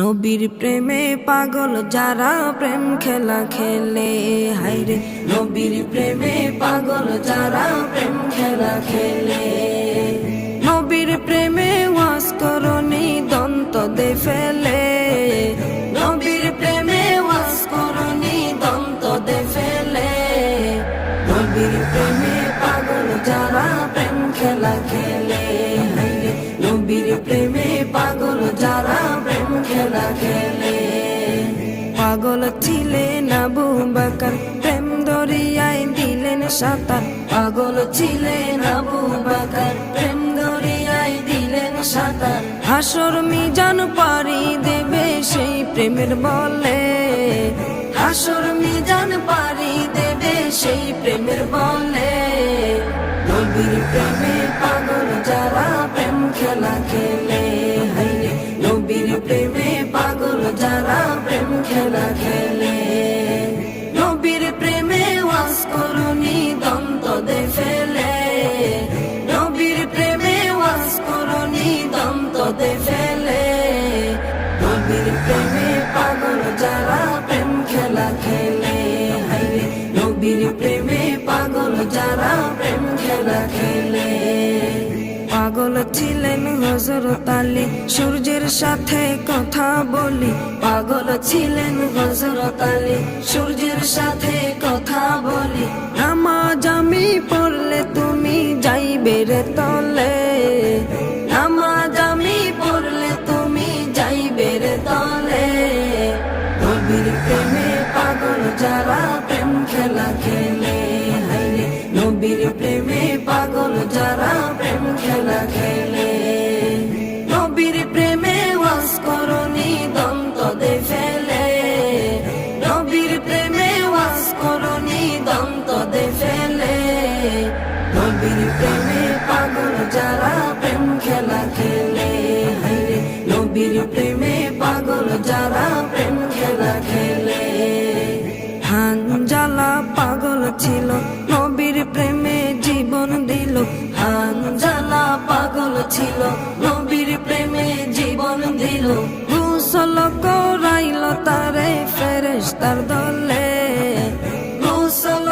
নবীর প্রেমে পাগল যারা প্রেম খেলা খেলে, হায়রে নবীর প্রেমে পাগল যারা প্রেম খেলা খেলে। নবীর প্রেমে ওয়াজ করনি দন্ত দে ফেলে, নবীর প্রেমে ওয়াজ করনি দন্ত দে ফেলে। নবীর প্রেমে পাগল যারা প্রেম খেলা খেলে, হায়রে নবীর প্রেমে পাগল যারা প্রেম খেলা খেলে। পাগল ছিলেন আবু বকর, প্রেম দরিয়ায় দিলেন সাঁতার। পাগল ছিলেন আবু বকর, প্রেম দরিয়ায় দিলেন সাঁতার। হাসর মিজান পারি দেবে সেই প্রেমের বলে, হাসর মিজান পারি দেবে সেই প্রেমের বলে। নবীর প্রেমে পাগল যারা প্রেম খেলা খেলে, হায়রে নবীর প্রেমে পাগল যারা প্রেম খেলা খেলে। নবীর প্রেমে ওয়াজ করনি দন্ত দে ফেলে, নবীর প্রেমে ওয়াজ করনি দন্ত দে ফেলে। নবীর প্রেমে পাগল যারা প্রেম খেলা খেলে, হায়রে নবীর প্রেমে পাগল যারা প্রেম খেলা খেলে। পাগল ছিলেন হযরত আলী, সূর্যের সাথে কথা বলি। পাগল ছিলেন হযরত আলী, সূর্যের সাথে কথা বলি। নামাজ আমি পড়লে তুমি যাইবে রে তলে, নামাজ আমি পড়লে তুমি যাইবে রে তলে। নবীর প্রেমে পাগল যারা প্রেম খেলা খেলে, হায়রে নবীর প্রেমে পাগল যারা প্রেম খেলা খেলে। নবীর প্রেমে ওয়াজ করনি দন্ত দে ফেলে, নবীর প্রেমে ওয়াজ করনি দন্ত দে ফেলে। নবীর প্রেমে পাগল যারা প্রেম খেলা খেলে, হায়রে নবীর প্রেমে পাগল যারা প্রেম খেলা খেলে। হানজালা পাগল ছিল, নবীর প্রেমে জীবন দিল। হানজালা পাগল ছিল, নবীর প্রেমে জীবন দিল। গোসল করাইল তারে ফেরেশতার দলে, গোসল